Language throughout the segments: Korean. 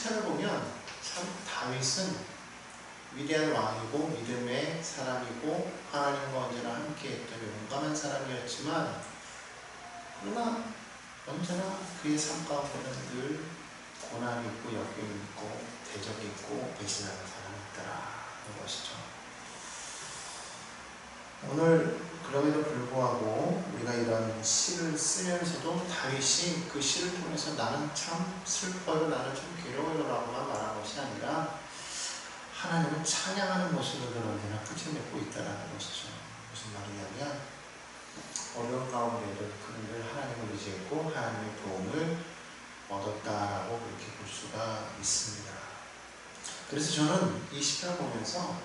10편을 보면 참 다윗은 위대한 왕이고 믿음의 사람이고 하나님과 언제나 함께했던 용감한 사람이었지만 그러나 언제나 그의 삶 가운데는 늘 고난이 있고 역경이 있고 대적이 있고 배신하는 사람이었더라는 것이죠. 오늘 그럼에도 불구하고 우리가 이런 시를 쓰면서도 다윗이 그 시를 통해서 나는 참 슬퍼요, 나는 좀 괴로워요 라고만 말한 것이 아니라 하나님을 찬양하는 모습을 언제나 끄집내고 있다는 것이죠. 무슨 말이냐면 어려운 가운데도 그는 늘 하나님을 의지했고 하나님의 도움을 얻었다라고 그렇게 볼 수가 있습니다. 그래서 저는 이 시편을 보면서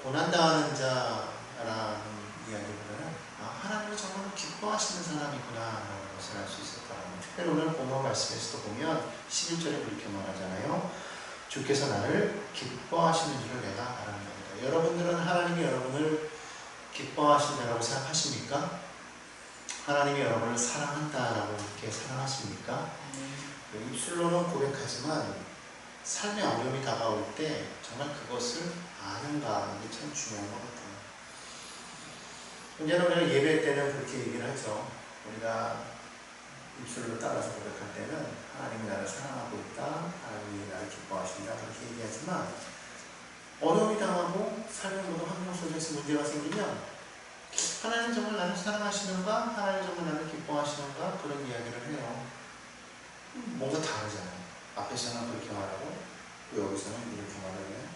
고난당하는 자라는 이야기보다는 하나님을 정말 기뻐하시는 사람이구나 라는 것을 알 수 있었다는 것. 특별히 오늘 본문 말씀에서도 보면 11절에 그렇게 말하잖아요. 주께서 나를 기뻐하시는 줄을 내가 알았나이다. 여러분들은 하나님이 여러분을 기뻐하신다라고 생각하십니까? 하나님이 여러분을 사랑한다라고 이렇게 사랑하십니까? 입술로는 고백하지만 삶의 어려움이 다가올 때 정말 그것을 아는가 하는 게 참 중요한 것 같아요. 언제나 우리가 예배 때는 그렇게 얘기를 하죠. 우리가 입술로 따라서 고백할 때는 하나님이 나를 사랑하고 있다, 하나님이 나를 기뻐하신다 그렇게 얘기하지만 어려움이 당하고 삶의 모든 환경 속에서 문제가 생기면 하나님 정말 나를 사랑하시는가? 하나님 정말 나를 기뻐하시는가? 그런 이야기를 해요. 뭔가 다르잖아요. 앞에서는 그렇게 말하고 여기서는 이렇게 말하면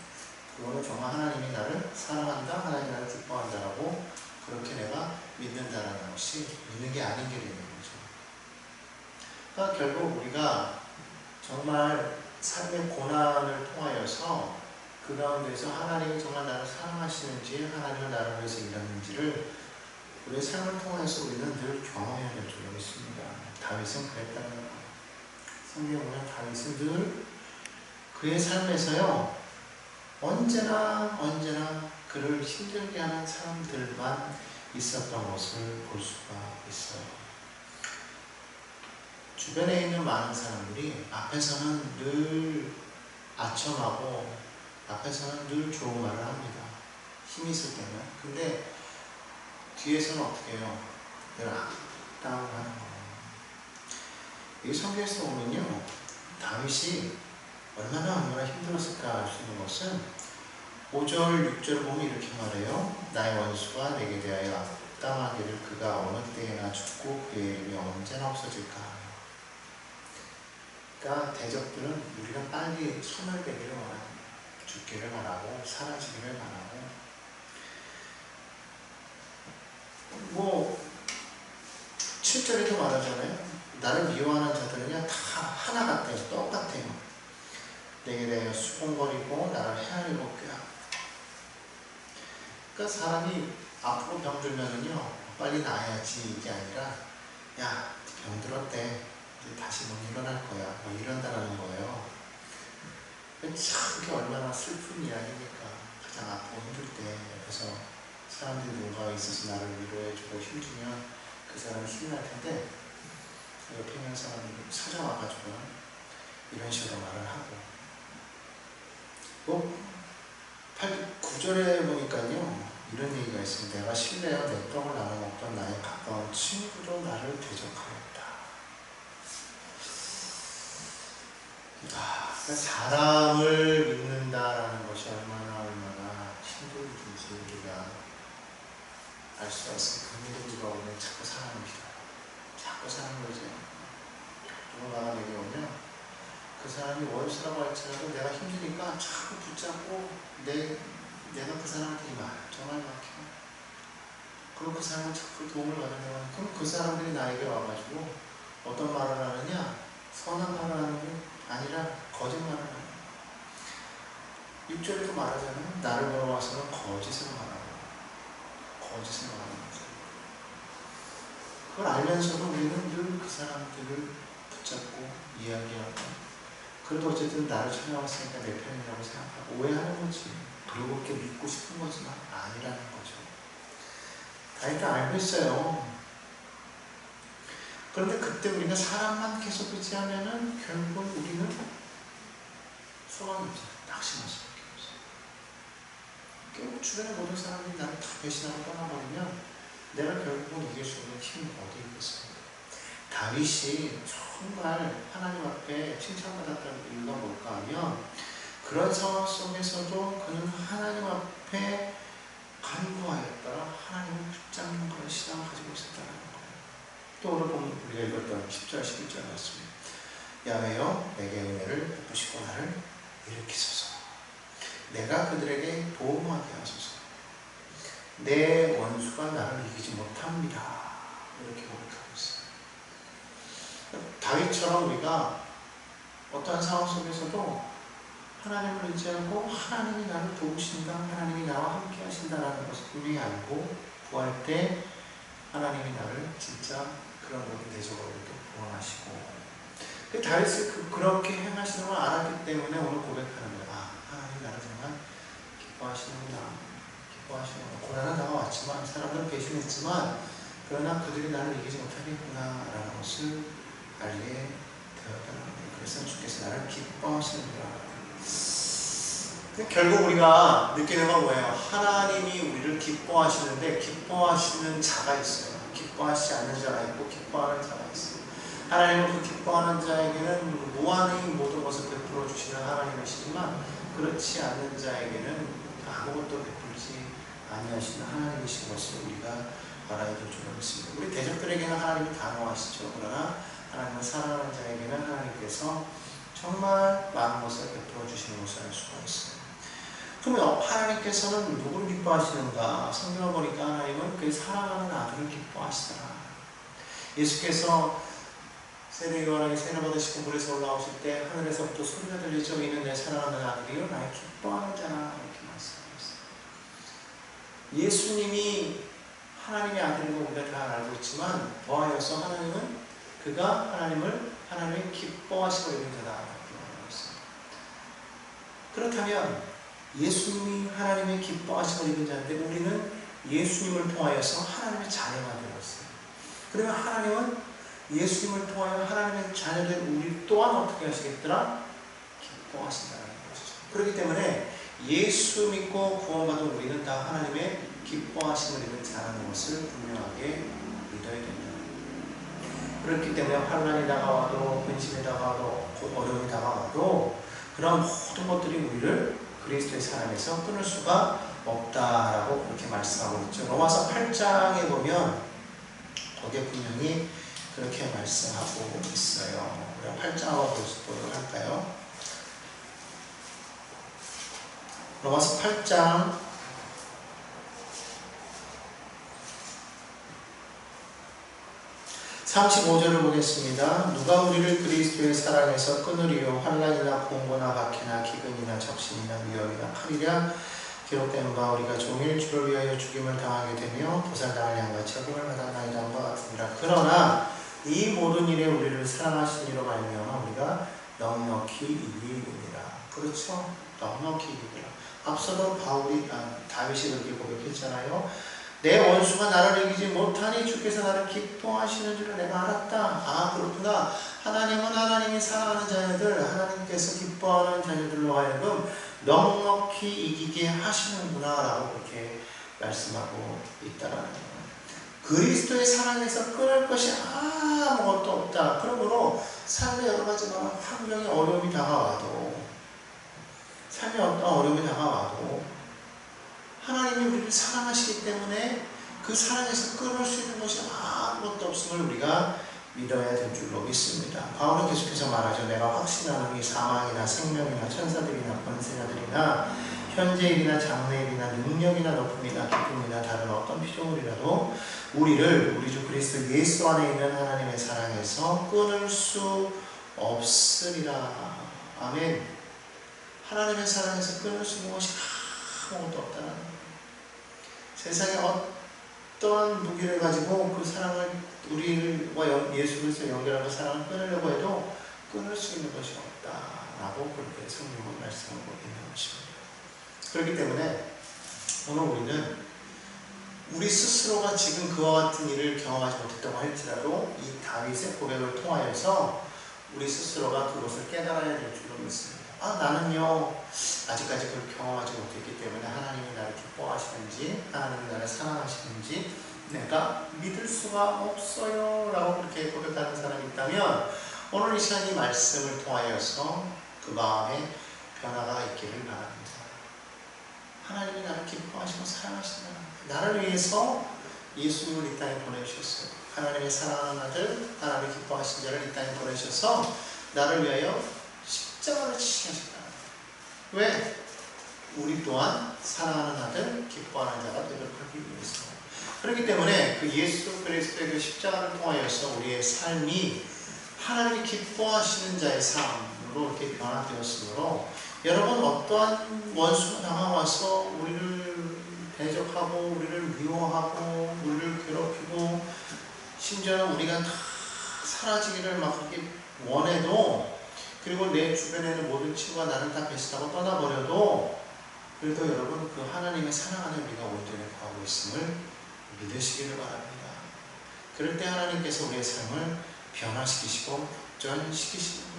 그거는 정말 하나님이 나를 사랑한다, 하나님이 나를 기뻐한다라고 그렇게 내가 믿는다라는 것이 믿는 게 아닌 게 되는 거죠. 그러니까 결국 우리가 정말 삶의 고난을 통하여서 그 가운데서 하나님이 정말 나를 사랑하시는지 하나님은 나를 위해서 일하는지를 우리의 삶을 통해서 우리는 늘 경험해야 될 줄로 믿습니다. 다윗은 그랬다는 거예요. 성경에 보면 다윗은 늘 그의 삶에서요 언제나 그를 힘들게 하는 사람들만 있었던 것을 볼 수가 있어요. 주변에 있는 많은 사람들이 앞에서는 늘 아첨하고 앞에서는 늘 좋은 말을 합니다. 힘이 있을 때는. 근데 뒤에서는 어떻게 해요? 늘 다운하는 거예요. 이 성경에서 보면요 다윗이 얼마나 힘들었을까 알 수 있는 것은 5절, 6절 보면 이렇게 말해요. 나의 원수가 내게 대하여 악담하기를 그가 어느 때에나 죽고 그의 이름이 언제나 없어질까. 그러니까 대적들은 우리가 빨리 소멸되기를 원합니다. 죽기를 바라고 사라지기를 바라고 7절에도 말하잖아요. 나를 미워하는 자들은요 다 하나 같아요. 똑같아요. 내게 대하여 수군거리고 나를 헤아리고 꾀하고. 그러니까 사람이 앞으로 병들면은요 빨리 나아야지 이게 아니라 야 병들었대 이제 다시 못 일어날 거야 뭐 이런다라는 거예요. 참 그게 얼마나 슬픈 이야기니까. 가장 아프고 힘들 때 옆에서 사람들이 누군가 있어서 나를 위로해주고 힘주면 그 사람이 힘이 날 텐데 옆에 있는 사람이 찾아와가지고 이런 식으로 말을 하고 9절에 보니까요 이런 얘기가 있습니다. 내가 신뢰하여 내 떡을 나눠 먹던 나의 가까운 친구도 나를 대적하였다. 그러니까 사람을 믿는다라는 것이 얼마나 힘들든지 우리가 알 수가 있어요. 그 믿음으로 오면 자꾸 사람을 믿어요. 자꾸 사람을 의지해요. 누군가가 내게 오면 그 사람이 원수라고 할지라도 내가 힘드니까 자꾸 붙잡고 내가 그 사람한테 정말 막혀. 그럼 그 사람은 자꾸 도움을 받으려고 하면 그럼 그 사람들이 나에게 와가지고 어떤 말을 하느냐? 선한 말을 하는 게 아니라 거짓말을 하는 거예요. 6절에도 말하자면 나를 보러 와서는 거짓을 말하고 거짓을 말하는 거죠. 그걸 알면서도 우리는 늘 그 사람들을 붙잡고 이야기하고 그래도 어쨌든 나를 찾아왔으니까 내 편이라고 생각하고 오해하는 거지. 그리고 그렇게 믿고 싶은 거지만 아니라는 거죠. 다 일단 알고 있어요. 그런데 그때 우리가 사람만 계속 의지하면은 결국 우리는 소망이 없어요. 낙심할 수밖에 없어요. 결국 주변의 모든 사람들이 나를 다 배신하고 떠나버리면 내가 결국은 이길 수 없는 힘이 어디 있겠습니까? 다윗이 정말 하나님 앞에 칭찬받았다는 이유가 뭘까 하면 그런 상황 속에서도 그는 하나님 앞에 간구하였더라 하나님을 붙잡는 그런 신앙을 가지고 있었다는 거예요. 또 오늘 보면 우리가 읽었던 10절 11절 말씀입니다. 야훼여 내게 은혜를 베푸시고 나를 일으키소서. 내가 그들에게 보호하게 하소서. 내 원수가 나를 이기지 못합니다. 이렇게 고백하고 있어요. 다윗처럼 우리가 어떠한 상황 속에서도 하나님을 의지하고 하나님이 나를 도우신다, 하나님이 나와 함께 하신다라는 것을 분명히 알고 구할 때 하나님이 나를 진짜 그런 모든 대적으로부터 구원하시고 다윗이 그렇게 행하시는 걸 알았기 때문에 오늘 고백하는 거야. 하나님 나를 정말 기뻐하시는구나. 기뻐하시는구나. 고난은 다가왔지만 사람들은 배신했지만 그러나 그들이 나를 이기지 못하겠구나 라는 것을 알게 되었다는 거예요. 그래서 주께서 나를 기뻐하시는구나. 결국 우리가 느끼는 건 뭐예요? 하나님이 우리를 기뻐하시는데 기뻐하시는 자가 있어요. 기뻐하시지 않는 자가 있고 기뻐하는 자가 있어요. 하나님은 그 기뻐하는 자에게는 무한히 모든 것을 베풀어 주시는 하나님이시지만 그렇지 않는 자에게는 아무것도 베풀지 아니하시는 하나님이신 것을 우리가 알아야 될 줄 믿습니다. 우리 대적들에게는 하나님이 단호하시죠. 그러나 하나님은 사랑하는 자에게는 하나님께서 정말 많은 것을 베풀어 주시는 것을 알 수가 있어요. 그러면 하나님께서는 누구를 기뻐하시는가? 성경을 보니까 하나님은 그 사랑하는 아들을 기뻐하시더라. 예수께서 세례요한에게 세례 받으시고 물에서 올라오실 때 하늘에서부터 소리가 들리죠. 이는 내 사랑하는 아들이요 나의 기뻐하는 자라 이렇게 말씀하셨어요. 예수님이 하나님의 아들인 거 우리가 다 알고 있지만 더하여서 하나님은 그가 하나님의 기뻐하시고 있는 자다 이렇게 말했어요. 그렇다면 예수님이 하나님의 기뻐하시고 있는 자인데 우리는 예수님을 통하여서 하나님의 자녀가 되었어요. 그러면 하나님은 예수님을 통하여 하나님의 자녀된 우리 또한 어떻게 하시겠더라? 기뻐하신다는 것이죠. 그렇기 때문에 예수 믿고 구원받은 우리는 다 하나님의 기뻐하심을 입은 자라는 것을 분명하게 믿어야 됩니다. 그렇기 때문에 환난이 다가와도 근심이 다가와도 어려움이 다가와도 그런 모든 것들이 우리를 그리스도의 사랑에서 끊을 수가 없다라고 그렇게 말씀하고 있죠. 로마서 8장에 보면 거기에 분명히 그렇게 말씀하고 있어요. 우리가 8장 한번 보도록 할까요? 로마서 8장 35절을 보겠습니다. 누가 우리를 그리스도의 사랑에서 끊으리요? 환난이나 공고나 박해나 기근이나 적신이나 위험이나 칼이랴 기록된 바 우리가 종일 주를 위하여 죽임을 당하게 되며 도살당할 양같이 책임을 받았나이다 한 바 같으니라. 그러나 이 모든 일에 우리를 사랑하신 이로 말미암아 우리가 넉넉히 이기리라. 그렇죠? 넉넉히 이기리라. 앞서도 다윗이 그렇게 고백했잖아요. 내 원수가 나를 이기지 못하니 주께서 나를 기뻐하시는 줄을 내가 알았다. 그렇구나. 하나님은 하나님이 사랑하는 자녀들, 하나님께서 기뻐하는 자녀들로 하여금 넉넉히 이기게 하시는구나 라고 그렇게 말씀하고 있다라는 거예요. 그리스도의 사랑에서 끊을 것이 아무것도 없다. 그러므로 삶의 여러 가지 환경에 어려움이 다가와도 삶에 어떤 어려움이 다가와도 하나님이 우리를 사랑하시기 때문에 그 사랑에서 끊을 수 있는 것이 아무것도 없음을 우리가 믿어야 될 줄로 믿습니다. 바울은 계속해서 말하죠. 내가 확신하는 이 사망이나 생명이나 천사들이나 권세자들이나 현재일이나 장래일이나 능력이나 높음이나 기쁨이나 다른 어떤 피조물이라도 우리를 우리 주 그리스도 예수 안에 있는 하나님의 사랑에서 끊을 수 없으리라. 아멘. 하나님의 사랑에서 끊을 수 있는 것이 아무것도 없다는 거예요. 세상에 어떠한 무기를 가지고 그 사랑을 우리와 예수 그리스도의 연결하고 사랑을 끊으려고 해도 끊을 수 있는 것이 없다라고 그렇게 성경은 말씀하고 있는 것입니다. 그렇기 때문에 오늘 우리는 우리 스스로가 지금 그와 같은 일을 경험하지 못했다고 할지라도 이 다윗의 고백을 통하여서 우리 스스로가 그것을 깨달아야 될 줄로 믿습니다. 나는요 아직까지 그걸 경험하지 못했기 때문에 하나님이 나를 기뻐하시는지 하나님이 나를 사랑하시는지 내가 믿을 수가 없어요 라고 그렇게 고백하는 사람이 있다면 오늘 이 시간 이 말씀을 통하여서 그 마음에 변화가 있기를 바랍니다. 하나님이 나를 기뻐하시고 사랑하신다. 나를 위해서 예수님을 이 땅에 보내주셨어요. 하나님의 사랑하는 아들, 하나님의 기뻐하신 자를 이 땅에 보내셔서 나를 위하여 십자가를 지시게 하셨다. 왜? 우리 또한 사랑하는 아들, 기뻐하는 자가 되도록 하기 위해서. 그렇기 때문에 그 예수 그리스도의 그 십자가를 통하여서 우리의 삶이 하나님이 기뻐하시는 자의 삶으로 이렇게 변화되었으므로 여러분 어떠한 원수가 다가와서 우리를 대적하고 우리를 미워하고 우리를 괴롭히고 심지어는 우리가 다 사라지기를 막 그렇게 원해도 그리고 내 주변에 있는 모든 친구가 나를 다 배신하고 떠나버려도 그래도 여러분 그 하나님의 사랑하는 우리가 온전히 구하고 있음을 믿으시기를 바랍니다. 그럴 때 하나님께서 우리의 삶을 변화시키시고 역전시키십니다.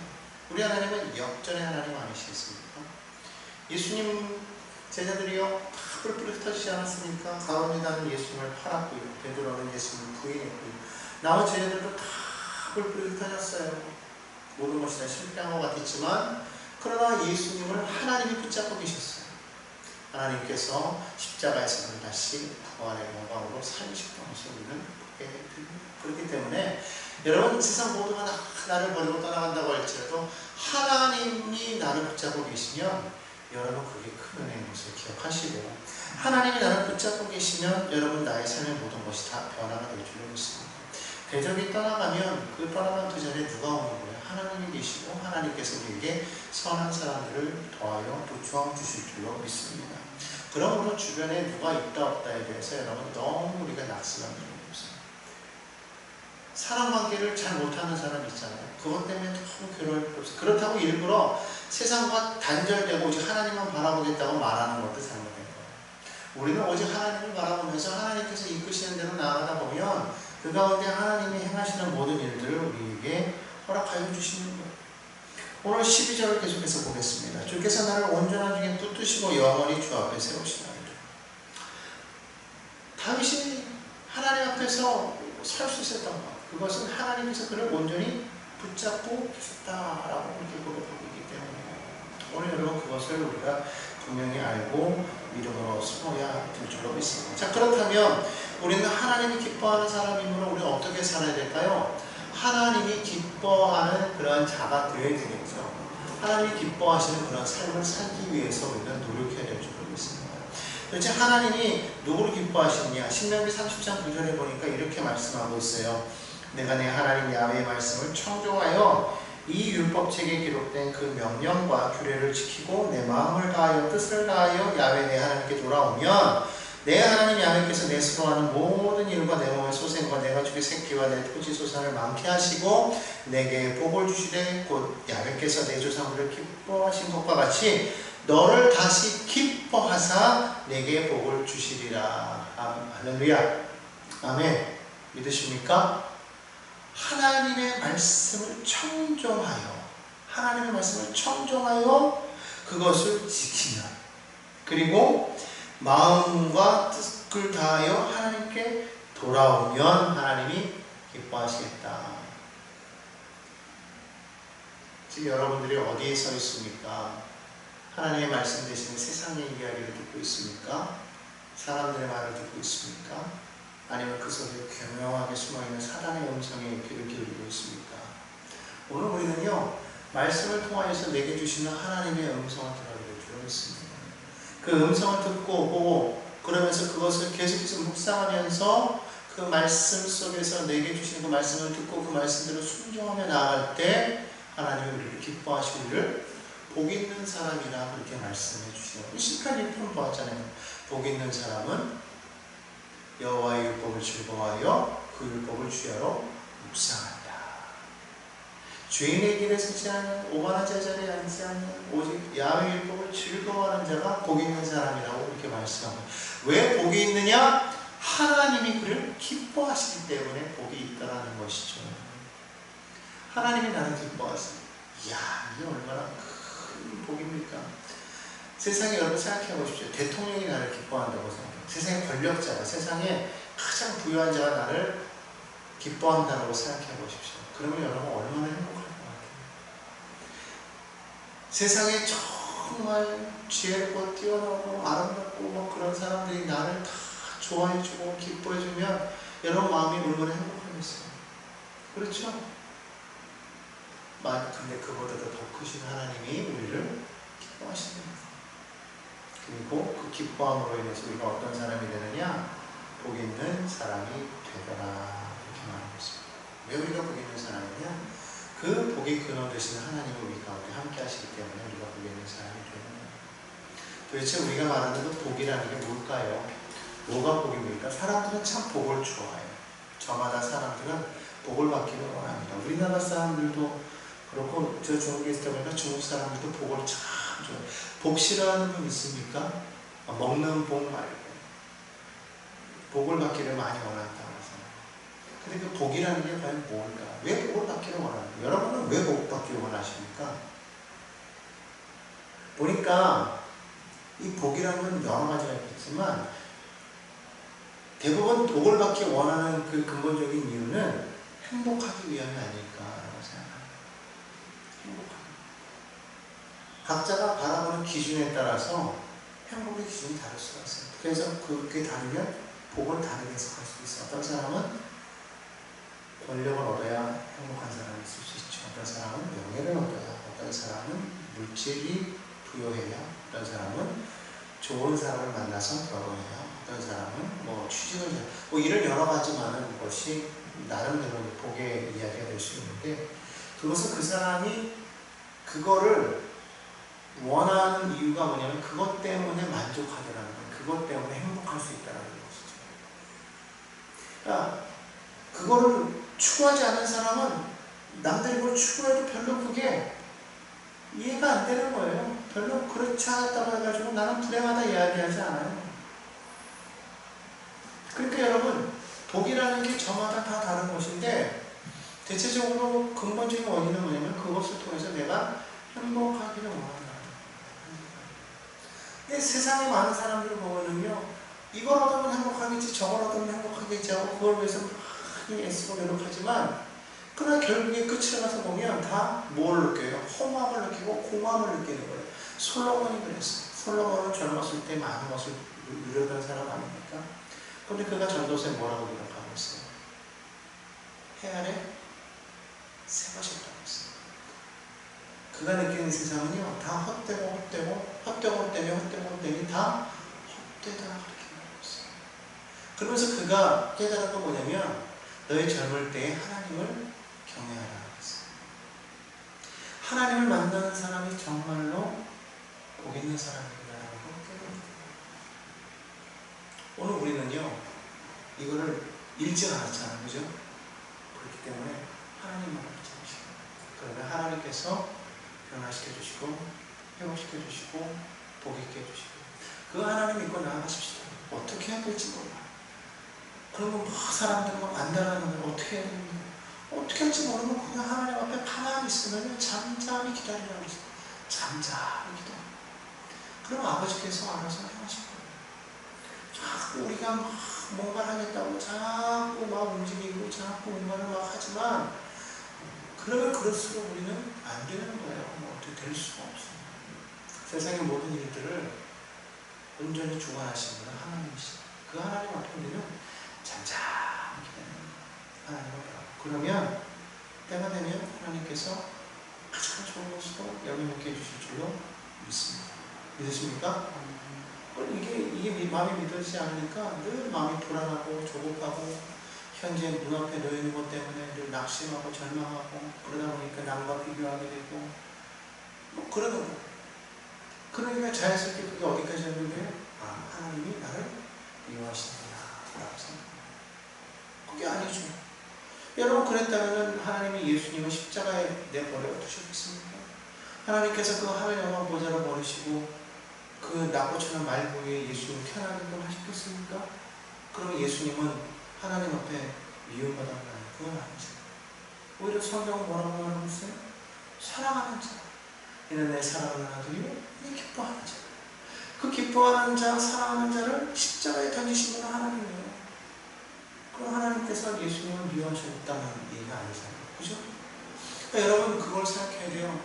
우리 하나님은 역전의 하나님 아니시겠습니까? 예수님 제자들이요 다 뿔뿔이 흩어지지 않았습니까? 가론유다는 예수님을 팔았고요, 베드로는 예수님을 부인했고요, 나머지 제자들도 다 뿔뿔이 흩어졌어요. 모든 것이 다 실패한 것 같았지만 그러나 예수님을 하나님이 붙잡고 계셨어요. 하나님께서 십자가에서 그를 다시 부활의 영광으로 살리셨던 것을 우리는 보게 됩니다. 그렇기 때문에 여러분 세상 모두가 나를 버리고 떠나간다고 할지라도 하나님이 나를 붙잡고 계시면 여러분 그게 큰 은혜인 것을 기억하시고 하나님이 나를 붙잡고 계시면 여러분 나의 삶의 모든 것이 다 변화가 될 줄로 믿습니다. 대적이 떠나가면 그 떠나간 그 자리에 누가 오는 거예요? 하나님이 계시고 하나님께서 우리에게 선한 사람들을 더하여 보충 주실 줄로 믿습니다. 그러므로 주변에 누가 있다 없다에 대해서 여러분 너무 우리가 낙심할 필요가 없어요. 사람관계를 잘 못하는 사람이 있잖아요. 그것 때문에 너무 괴로울 필요 없어요. 그렇다고 일부러 세상과 단절되고 오직 하나님만 바라보겠다고 말하는 것도 잘못된 거예요. 우리는 오직 하나님을 바라보면서 하나님께서 이끄시는 대로 나아가다 보면 그 가운데 하나님이 행하시는 모든 일들을 우리에게 허락하여 주시는 거예요. 오늘 12절을 계속해서 보겠습니다. 주께서 나를 온전한 중에 붙드시고 영원히 주 앞에 세우시나이다. 다윗이 하나님 앞에서 설 수 있었던 것, 그것은 하나님께서 그를 온전히 붙잡고 계셨다라고 이렇게 고백하고 있기 때문에 오늘 여러분 그것을 우리가 분명히 알고 믿음으로 숨어야 될 줄로 믿습니다. 자, 그렇다면 우리는 하나님이 기뻐하는 사람이므로 우리는 어떻게 살아야 될까요? 하나님이 기뻐하는 그런 자가 되어야 되겠죠. 하나님이 기뻐하시는 그런 삶을 살기 위해서 우리는 노력해야 될 줄로 믿습니다. 도대체 하나님이 누구를 기뻐하시느냐? 신명기 30장 9절에 보니까 이렇게 말씀하고 있어요. 내가 내 하나님 야훼의 말씀을 청종하여 이 율법책에 기록된 그 명령과 규례를 지키고 내 마음을 다하여 뜻을 다하여 야훼 내 하나님께 돌아오면 내 하나님 야훼께서 내 스스로 하는 모든 일과 내 몸의 소생과 내가 주의 새끼와 내 토지 소산을 많게 하시고 내게 복을 주시되 곧 야훼께서 내 조상들을 기뻐하신 것과 같이 너를 다시 기뻐하사 내게 복을 주시리라. 할렐루야. 아멘. 믿으십니까? 하나님의 말씀을 청종하여 하나님의 말씀을 청종하여 그것을 지키면 그리고 마음과 뜻을 다하여 하나님께 돌아오면 하나님이 기뻐하시겠다. 지금 여러분들이 어디에 서 있습니까? 하나님의 말씀 대신에 세상의 이야기를 듣고 있습니까? 사람들의 말을 듣고 있습니까? 아니면 그 속에 교묘하게 숨어있는 사단의 음성에 귀를 기울이고 있습니까? 오늘 우리는요 말씀을 통하여서 내게 주시는 하나님의 음성을 들어야 될 줄 믿습니다. 그 음성을 듣고 보고 그러면서 그것을 계속해서 묵상하면서 그 말씀 속에서 내게 주시는 그 말씀을 듣고 그 말씀대로 순종하며 나아갈 때 하나님이 우리를 기뻐하시고 우리를 복 있는 사람이라 그렇게 말씀해 주시네요. 18편 보았잖아요. 복 있는 사람은 여호와의 율법을 즐거워하여 그 율법을 주야로 묵상한다. 죄인의 길에 서지 않는 오만한 자리에 앉지 않는 오직 야훼의 율법을 즐거워하는 자가 복 있는 사람이라고 이렇게 말씀합니다. 왜 복이 있느냐? 하나님이 그를 기뻐하시기 때문에 복이 있다라는 것이죠. 하나님이 나를 기뻐하세요. 이야, 이게 얼마나 큰 복입니까? 세상에 여러분 생각해 보십시오. 대통령이 나를 기뻐한다고 생각해요. 세상의 권력자가, 세상에 가장 부유한 자가 나를 기뻐한다고 생각해 보십시오. 그러면 여러분 얼마나 행복할 것 같아요. 세상에 정말 지혜롭고 뛰어나고 아름답고 뭐 그런 사람들이 나를 다 좋아해주고 기뻐해주면 여러분 마음이 얼마나 행복하겠어요. 그렇죠? 근데 그보다도 더 크신 하나님이 우리를 기뻐하십니다. 그리고 그 기뻐함으로 인해서 우리가 어떤 사람이 되느냐? 복 있는 사람이 되더라, 이렇게 말하고 있습니다. 왜 우리가 복 있는 사람이냐? 그 복의 근원 되시는 하나님이 우리 가운데 함께 하시기 때문에 우리가 복 있는 사람이 되는 거예요. 도대체 우리가 말하는 그 복이라는 게 뭘까요? 뭐가 복입니까? 사람들은 참 복을 좋아해요. 저마다 사람들은 복을 받기를 원합니다. 우리나라 사람들도 그렇고, 저 중국에 있다 보니까 중국 사람들도 복을 참 좋아해요. 복 싫어하는 분 있습니까? 먹는 복 말고 복을 받기를 많이 원한다고 해서. 근데 그 복이라는 게 과연 뭘까? 왜 복을 받기를 원합니까? 여러분은 왜 복 받기를 원하십니까? 보니까 이 복이라는 건 여러 가지가 있지만 대부분 복을 받기 원하는 그 근본적인 이유는 행복하기 위함이 아닐까라고 생각합니다. 행복하기. 각자가 바라보는 기준에 따라서 행복의 기준이 다를 수가 있어요. 그래서 그게 다르면 복을 다르게 해석할 수 있어요. 어떤 사람은 권력을 얻어야 행복한 사람이 있을 수 있죠. 어떤 사람은 명예를 얻어야, 어떤 사람은 물질이 부여해야, 어떤 사람은 좋은 사람을 만나서 결혼해야, 어떤 사람은 뭐 취직을 해야, 뭐 이런 여러 가지 많은 것이 나름대로 복의 이야기가 될 수 있는데, 그것은 그 사람이 그거를 원하는 이유가 뭐냐면 그것 때문에 만족하더라는 거예요. 그것 때문에 행복할 수 있다는 것이죠. 그러니까 그거를 추구하지 않는 사람은 남들이 그걸 추구해도 별로 그게 이해가 안 되는 거예요. 별로 그렇지 않았다고 해가지고 나는 불행하다 이야기하지 않아요. 그러니까 여러분, 복이라는 게 저마다 다 다른 것인데 대체적으로 근본적인 원인은 뭐냐면 그것을 통해서 내가 행복하기를 원한다. 근데 세상에 많은 사람들을 보면은요, 이걸 얻으면 행복하겠지, 저걸 얻으면 행복하겠지 하고 그걸 위해서 많이 애쓰고 노력하지만 그러나 결국에 끝을 가서 보면 다 뭘 느껴요? 허무함을 느끼고 공허함을 느끼는 거예요. 솔로몬이 그랬어요. 솔로몬은 젊었을 때 많은 것을 누렸던 사람 아닙니까? 그런데 그가 전도서에 뭐라고 기록하고 있어요? 해 아래 새 것이 없다고 했어요. 그가 느끼는 세상은요, 다 헛되고 헛되니 다 헛되다 그렇게 말하고 있어요. 그러면서 그가 깨달은 건 뭐냐면 너의 젊을 때에 하나님을 경외하라 했어요. 하나님을 만나는 사람이 정말로 복 있는 사람이라는 걸 깨닫는 거예요. 오늘 우리는요, 이거를 읽지 않았잖아요. 그죠? 그렇기 때문에 하나님만 붙잡으시고, 그러면 하나님께서 변화시켜 주시고, 회복시켜 주시고, 복 있게 해주시고, 그 하나님 믿고 나아가십시다. 어떻게 해야 될지 몰라요. 그리고 막 사람들 막 안달하는 걸 어떻게 해야 되는지, 어떻게 할지 모르면 그냥 하나님 앞에 가만히 있으면 잠잠히 기다리라고 했어요. 잠잠히 기다려. 그럼 아버지께서 알아서 행하실 거예요. 자꾸 우리가 막 뭔가를 하겠다고 자꾸 막 움직이고 자꾸 뭔가를 막 하지만 그러면 그럴수록 우리는 안 되는 거예요. 뭐 어떻게 될 수가 없어요. 세상의 모든 일들을 온전히 주관하시는 분은 하나님이시죠. 그 하나님 앞에 우리는 잠잠히 기다리는 거예요. 하나님을 바라고. 그러면 때가 되면 하나님께서 가장 좋은 것으로 영향있게 해주실 줄로 믿습니다. 믿으십니까? 이게 마음이 믿어지지 않으니까 늘 마음이 불안하고 조급하고 현재 눈앞에 놓여있는 것 때문에 늘 낙심하고 절망하고 그러다 보니까 남과 비교하게 되고 뭐 그러는 거예요. 그러니까 자연스럽게 그게 어디까지 하는 거예요? 하나님이 나를 미워하시는구나 라고 생각합니다. 그게 아니죠. 여러분, 그랬다면 하나님이 예수님을 십자가에 내버려 두셨겠습니까? 하나님께서 그 하늘 영광 보좌를 버리시고 그 낙고처럼 말고에 예수님을 태어나게끔 하셨겠습니까? 그러면 예수님은 하나님 앞에 미움받았나요? 그건 아니죠. 오히려 성경은 뭐라고 말하고 있어요? 사랑하는 자. 이는 내 사랑하는 아들이요, 네가 기뻐하는 자, 사랑하는 자를 십자가에 던지신 분은 하나님이에요. 그럼 하나님께서 예수님을 미워하셨다는 얘기가 아니잖아요. 그죠? 그러니까 여러분 그걸 생각해야 돼요.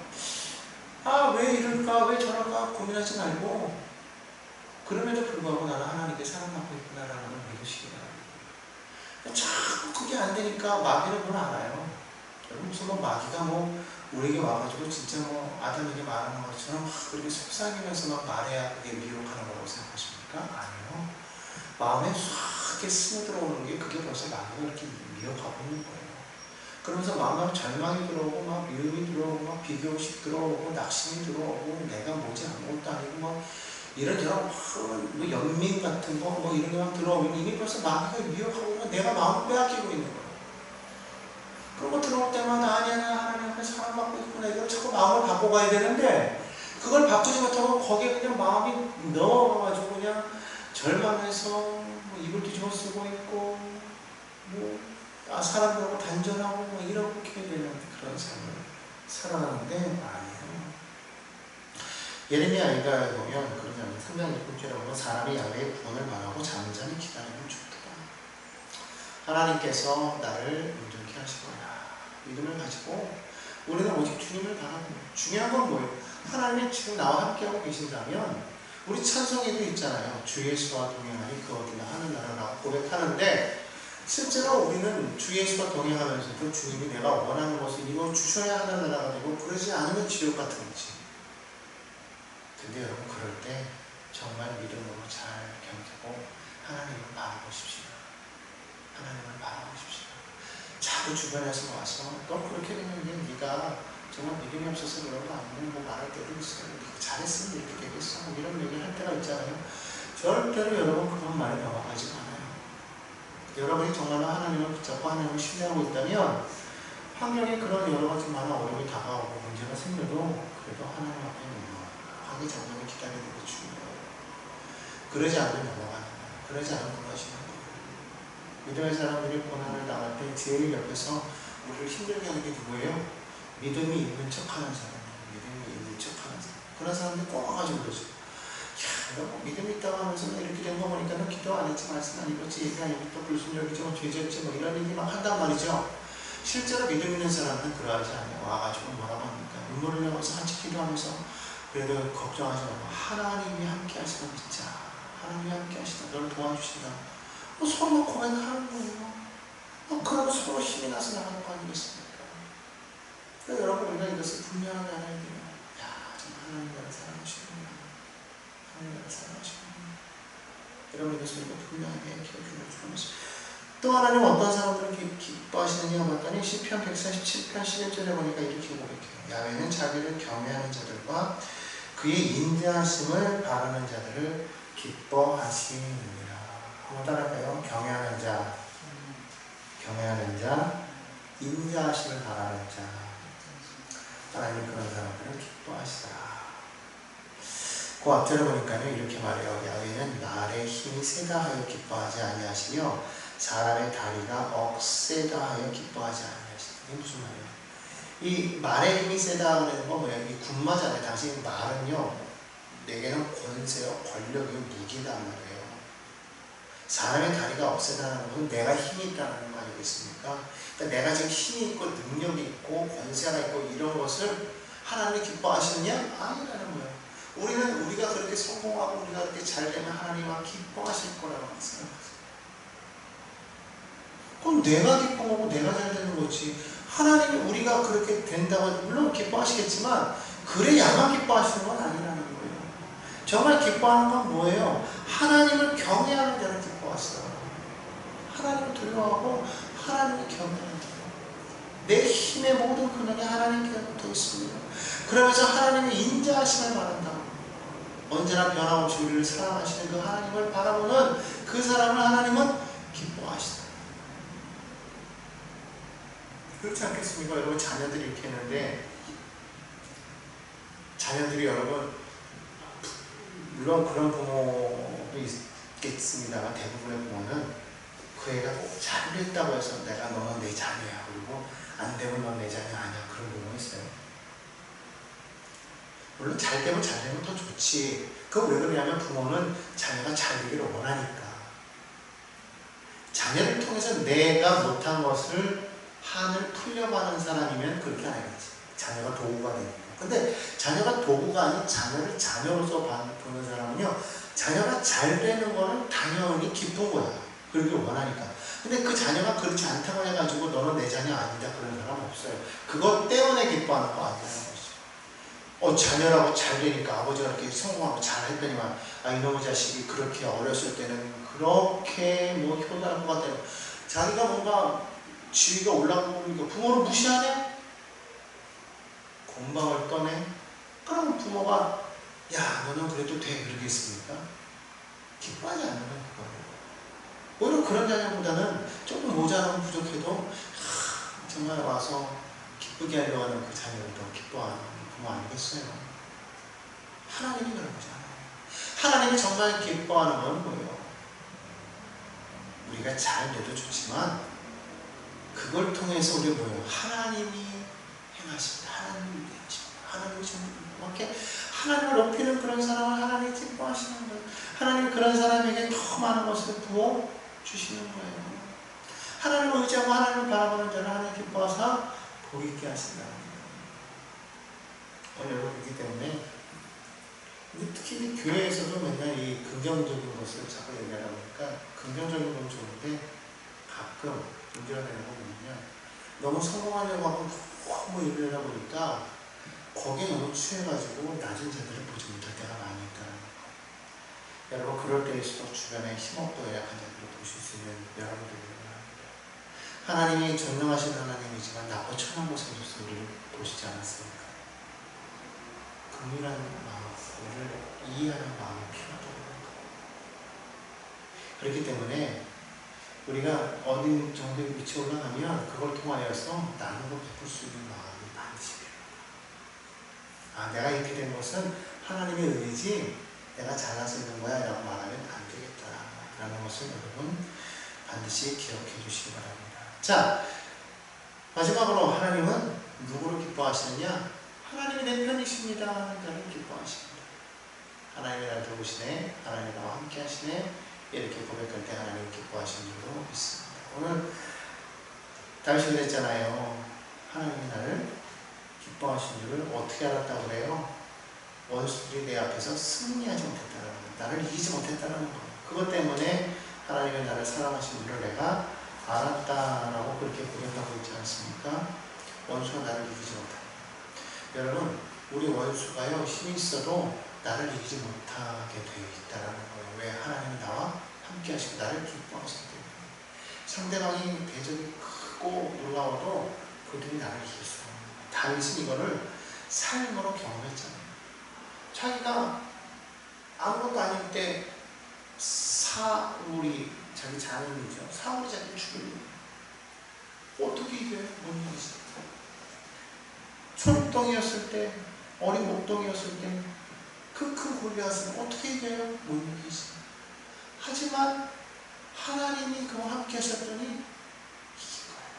아, 왜 이럴까, 왜 저럴까 고민하지 말고, 그럼에도 불구하고 나는 하나님께 사랑받고 있구나라는 걸 믿으시기 바랍니다. 자꾸 그게 안 되니까 마귀는 뭘 알아요. 여러분 무슨 마귀가 우리에게 와가지고 진짜 아담에게 말하는 것처럼 그렇게 속삭이면서 말해야 그게 미혹하는 거라고 생각하십니까? 아니요. 마음에 싹 이렇게 스며들어오는 게 그게 벌써 마귀가 이렇게 미혹하고 있는 거예요. 그러면서 마음에 절망이 들어오고 미움이 들어오고 비교의식 들어오고 낙심이 들어오고 내가 뭐지 아무것도 아니고 이런저런 연민 같은 거 이런 게만 들어오면 이미 벌써 마귀가 미혹하고 내가 마음을 빼앗기고 있는 거예요. 그런 거 들어올 때마다 아니야 하나님 앞에 사랑받고 있구나 이걸 자꾸 마음을 바꿔가야 되는데 그걸 바꾸지 못하고 거기에 그냥 마음이 넣어가지고 그냥 절망해서 입을 뒤집어 쓰고 있고 사람들하고 단절하고 이렇게 되는 그런 삶을 살아가는데 아니에요. 예레미야에 보면 그러잖아요. 3장 6절에 보면 사람이 야훼의 구원을 바라고 잠잠히 기다리면 좋도다. 하나님께서 나를 온전케 하실 거야. 믿음을 가지고 우리는 오직 주님을 바라고. 중요한 건 뭐예요? 하나님이 지금 나와 함께하고 계신다면 우리 찬송에도 있잖아요. 주 예수와 동행하니 그 어디나 하늘나라라고 고백하는데 실제로 우리는 주 예수와 동행하면서도 주님이 내가 원하는 것을 이루어 주셔야 하는 나라가 되고 그러지 않으면 지옥 같은 거지. 근데 여러분 그럴 때 정말 믿음으로 잘 견디고 하나님을 바라보십시오. 하나님을 바라보십시오. 자꾸 주변에서 와서 너 그렇게 되면 네가 정말 믿음이 없어서 그런 거 아니면 말할 때도 있어요. 잘했으면 이렇게 되겠어. 이런 얘기를 할 때가 있잖아요. 절대로 여러분 그런 말에 넘어가지 않아요. 여러분이 정말 하나님을 붙잡고 하나님을 신뢰하고 있다면 환경에 그런 여러 가지 많은 어려움이 다가오고 문제가 생겨도 그래도 하나님 앞에 화기 장면을 기다리는 게 중요해요. 그러지 않으면 넘어가는 거예요. 그러지 않으면 무너지는 거예요. 믿음의 사람들이 고난을 당할 때 제일 옆에서 우리를 힘들게 하는 게 누구예요? 믿음이 있는 척하는 사람이에요. 믿음이 있는 척하는 사람. 그런 사람들이 꼭 와가지고 그러죠. 야, 너 믿음 있다고 하면서 이렇게 된 거 보니까 너 기도 안 했지, 말씀 안 읽었지, 얘기 안 읽었지, 불순종이지, 죄졌지, 이런 얘기 막 한단 말이죠. 실제로 믿음 있는 사람은 그러하지 않아요. 와가지고 뭐라고 합니까? 눈물을 흘려서 같이 기도하면서 그래도 걱정하지 말고 하나님이 함께 하시면 믿자. 하나님이 함께 하시다. 너를 도와주신다. 서로 고백하는 거예요. 그러면 서로 힘이 나서 나가는 거 아니겠습니까? 그래서 여러분 우리가 이것을 분명하게 알아야 돼요. 야, 정말 하나님 나를 사랑하시는구나. 하나님 나를 사랑하시는구나. 여러분 이것을 분명하게 기억해 주시면서 또 하나님 어떤 사람들을 기뻐하시느냐 봤더니 시편 147편 11절에 보니까 이렇게 고백해요. 야훼는 자기를 경외하는 자들과 그의 인자하심을 바라는 자들을 기뻐하시느니라. 한번 따라할까요? 경외하는 자, 인자하심을 바라는 자. 하나님 그런 사람들을 기뻐하시더라. 그 앞절에 보니까요 이렇게 말해요. 야훼는 말의 힘이 세다 하여 기뻐하지 아니하시며 사람의 다리가 억세다 하여 기뻐하지 아니하시니. 이게 무슨 말이에요? 이 말의 힘이 세다 하는 건 뭐예요? 이 군마잖아요. 당시 말은요 내게는 권세요, 권력이요, 무기단 말이에요. 사람의 다리가 억세다는 것은 내가 힘이 있다는 거 아니겠습니까? 그러니까 내가 지금 힘이 있고 능력이 있고 권세가 있고 이런 것을 하나님이 기뻐하시느냐? 아니라는 거예요. 우리가 그렇게 성공하고 우리가 그렇게 잘 되면 하나님은 기뻐하실 거라고 생각하세요. 그럼 내가 기뻐하고 내가 잘 되는 거지. 하나님이 우리가 그렇게 된다고 물론 기뻐하시겠지만 그래야만 기뻐하시는 건 아니라는 거예요. 정말 기뻐하는 건 뭐예요? 하나님을 경외하는 자를 기뻐하시더라고요. 하나님을 두려워하고 하나님을 경외하는 자. 내 힘의 모든 근원이 하나님께 붙어 있습니다. 그러면서 하나님의 인자하심을 바란다. 언제나 변함없이 우리를 사랑하시는 그 하나님을 바라보는 그 사람을 하나님은 기뻐하시다. 그렇지 않겠습니까? 여러분 자녀들이 이렇게 했는데 자녀들이 여러분 물론 그런 부모도 있겠습니다만 대부분의 부모는 그 애가 꼭 잘했다고 해서 너는 내 자녀야. 그리고 안 되면 넌 내 자녀 아니야. 그런 부모가 있어요. 물론 잘 되면 더 좋지. 그거 왜 그러냐면 부모는 자녀가 잘 되기를 원하니까. 자녀를 통해서 내가 못한 것을 한을 풀려고 하는 사람이면 그렇게 안 하겠지. 자녀가 도구가 되니까. 근데 자녀가 도구가 아닌 자녀를 자녀로서 보는 사람은요, 자녀가 잘 되는 거는 당연히 기쁜 거야. 그러길 원하니까. 근데 그 자녀가 그렇지 않다고 해가지고 너는 내 자녀 아니다 그런 사람 없어요. 그것 때문에 기뻐하는 거 아니라는 거죠. 자녀라고 잘 되니까 아버지가 이렇게 성공하고 잘 했더니만 이놈의 자식이 그렇게 어렸을 때는 그렇게 효도할 것 같아요. 자기가 뭔가 지위가 올라가고 보니까 부모를 무시하네? 공방을 떠네? 그럼 부모가 야 너는 그래도 돼 그러겠습니까? 기뻐하지 않는 거예요. 오히려 그런 자녀보다는 조금 모자라고 부족해도 정말 와서 기쁘게 하려고 하는 그 자녀를 더 기뻐하는 부모 아니겠어요? 하나님이 그런 거잖아요. 하나님이 정말 기뻐하는 건 뭐예요? 우리가 잘 돼도 좋지만 그걸 통해서 우리가 뭐예요? 하나님이 행하십니다. 하나님이 행하십니다. 하나님이 정말 하나님을 높이는 그런 사람을 하나님이 기뻐하시는 거예요. 하나님이 그런 사람에게 더 많은 것을 부어 주시는 거예요. 하나님을 의지하고 하나님을 바라보는 자를 하나님 기뻐하사 복 있게 하신다. 오늘 그렇기 때문에 특히 교회에서도 맨날 이 긍정적인 것을 자꾸 얘기하다 보니까 긍정적인 건 좋은데 가끔 문제가 되는 거 보면요, 너무 성공하려고 하고 너무 일을 하다 보니까 거기에 너무 취해가지고 낮은 자들을 보지 못할 때가 많이 있다는 거예요. 여러분 그럴 때일수록 주변에 힘없고 연약한 자들을 보실 수 있는 여러분들이 바랍니다. 하나님이 전능하신 하나님이지만 나고 천한 곳에 서 우리를 보시지 않았습니까? 긍휼한 마음, 우리를 이해하는 마음이 필요하다고 합니다. 그렇기 때문에 우리가 어느 정도의 위치에 올라가면 그걸 통하여서 나누고 베풀 수 있는 마음이 반드시 필요합니다. 내가 이렇게 된 것은 하나님의 은혜지 내가 잘나서 있는 거야 라고 말하면 안 되겠다 라는 것을 여러분 반드시 기억해 주시기 바랍니다. 자, 마지막으로 하나님은 누구를 기뻐하시느냐? 하나님이 내 편이십니다 하는 자를 기뻐하십니다. 하나님이 나를 도우시네, 하나님이 나와 함께 하시네, 이렇게 고백할 때 하나님이 기뻐하시는 줄로 믿습니다. 오늘 다윗이 그랬잖아요. 하나님이 나를 기뻐하신 줄을 어떻게 알았다고 그래요? 원수들이 내 앞에서 승리하지 못했다는 거예요. 나를 이기지 못했다는 거예요. 그것 때문에 하나님이 나를 사랑하신 줄을 내가 알았다라고 그렇게 고백하고 있지 않습니까? 원수가 나를 이기지 못합니다. 여러분, 우리 원수가요, 힘이 있어도 나를 이기지 못하게 되어 있다는 거예요. 왜? 하나님이 나와 함께 하시고 나를 기뻐하시기 때문에. 상대방이 대적이 크고 놀라워도 그들이 나를 이길 수 없는 거예요. 다윗은 이거를 삶으로 경험했잖아요. 자기가 아무것도 아닐 때 사울이 자기 장인이죠. 사울이 자기를 죽이려고 어떻게 이겨요? 못 이기지. 초록덩이였을 때, 어린 목동이었을 때 그 큰 골리앗은 어떻게 이겨요? 못 이기지. 하지만 하나님이 그와 함께 하셨더니 이긴 거예요.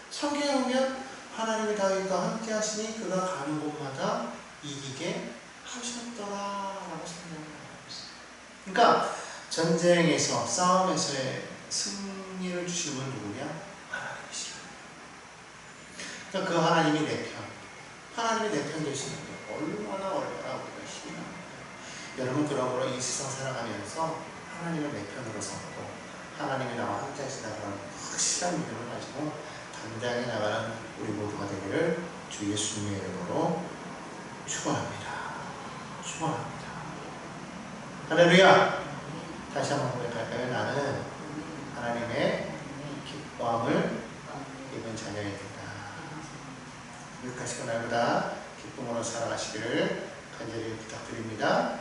성경에 보면 하나님이 다윗과 함께 하시니 그가 가는 곳마다 이기게 하셨더라라고 성경을 말하고 있어요. 그러니까 전쟁에서 싸움에서의 승리를 주신 분 누구냐? 하나님이시죠. 그러니까 그 하나님이 내 편, 하나님이 내 편 되시는데 얼마나 우리가 힘이 납니다. 여러분 그러므로 이 세상 살아가면서 하나님을 내 편으로 삼고 하나님이 나와 함께 하신다 그런 확실한 믿음을 가지고 당장에 나가는 우리 모두가 되기를 주 예수님의 이름으로 축원합니다. 축원합니다. 할렐루야. 다시 한번 고백할까요? 나는 하나님의 기뻐함을 입은 자녀입니다. 유익하시고 날보다 기쁨으로 살아가시기를 간절히 부탁드립니다.